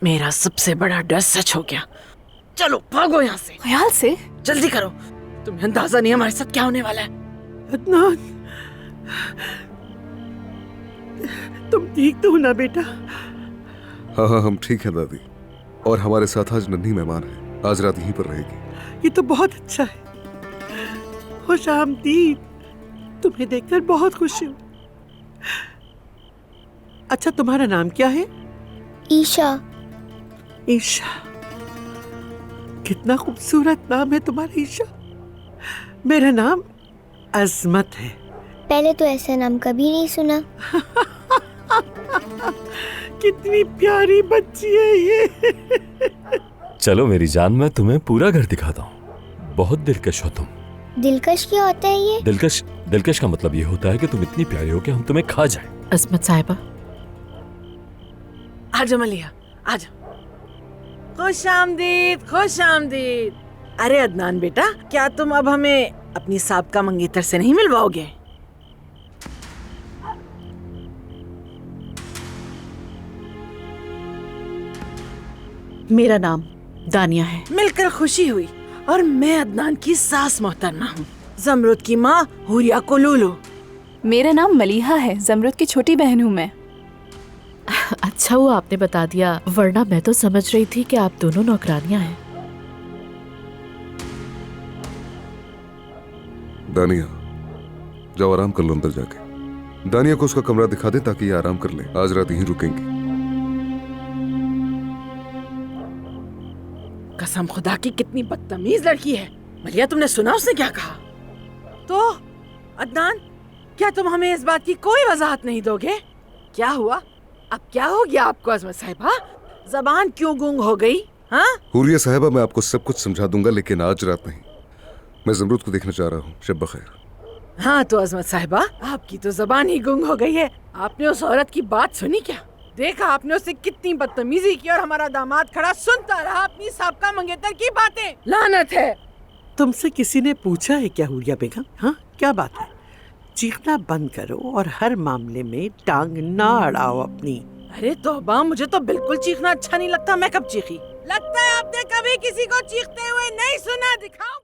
मेरा सबसे बड़ा डर सच हो गया। चलो भागो यहाँ से। ख्याल से? जल्दी करो, तुम्हें अंदाजा नहीं हमारे साथ क्या होने वाला है। अदनान, तुम ठीक तो हो ना बेटा? हाँ हाँ, हम ठीक हैं दादी। और हमारे साथ आज नन्ही मेहमान है, आज रात यहीं पर रहेगी। ये तो बहुत अच्छा है। खुश आमदीद, तुम्हें देखकर बहुत खुशी हूँ। अच्छा, तुम्हारा नाम क्या है? ईशा। ईशा, कितना खूबसूरत नाम है तुम्हारा ईशा। मेरा नाम अजमत है। पहले तो ऐसा नाम कभी नहीं सुना। कितनी प्यारी बच्ची है ये। चलो मेरी जान, मैं तुम्हें पूरा घर दिखाता हूँ। बहुत दिलकश हो तुम। दिलकश क्या होता है ये? दिलकश का मतलब ये होता है कि तुम इतनी प्यारी हो कि हम तुम्हें खा जाएं। अजमत साहिबा, आजा मलिया, आजा। खुश आमदीद, खुश आमदीद। अरे अदनान बेटा, क्या तुम अब हमें अपनी साबका मंगेतर से नहीं मिलवाओगे? मेरा नाम दानिया है। मिलकर खुशी हुई। और मैं अदनान की सास मोहतरमा हूँ, जमरुद की माँ हुरिया कोलूलो। मेरा नाम मलिहा है, जमरुद की छोटी बहन हूँ मैं। अच्छा हुआ आपने बता दिया, वरना मैं तो समझ रही थी कि आप दोनों नौकरानियां हैं। दानिया, जाओ आराम कर लो अंदर जाके। दानिया को उसका कमरा दिखा दे ताकि ये आराम कर ले। आज रात यहीं रुकेंगी। कसम खुदा की, कितनी बदतमीज लड़की है। मलिया, तुमने सुना उसने क्या कहा? तो अदनान, क्या तुम हमें इस बात की कोई वजाहत नहीं दोगे? क्या हुआ? अब क्या हो गया आपको अजमत साहिबा? जबान क्यों गूंग हो गई? हाँ? हुरिया साहिबा, मैं आपको सब कुछ समझा दूंगा, लेकिन आज रात नहीं। मैं जमरूद को देखना चाह रहा हूँ। शब बखैर। हाँ तो अजमत साहिबा, आपकी तो जबान ही गुंग हो गई है। आपने उस औरत की बात सुनी क्या? देखा आपने उससे कितनी बदतमीजी की, और हमारा दामाद खड़ा सुनता रहा अपनी साबका मंगेतर की बातें। लानत है। तुमसे किसी ने पूछा है क्या हुरिया बेगम? हाँ, क्या बात है? चीखना बंद करो और हर मामले में टांग ना अड़ाओ अपनी। अरे तौबा, मुझे तो बिल्कुल चीखना अच्छा नहीं लगता। मैं कब चीखी? लगता है आपने कभी किसी को चीखते हुए नहीं सुना। दिखाओ।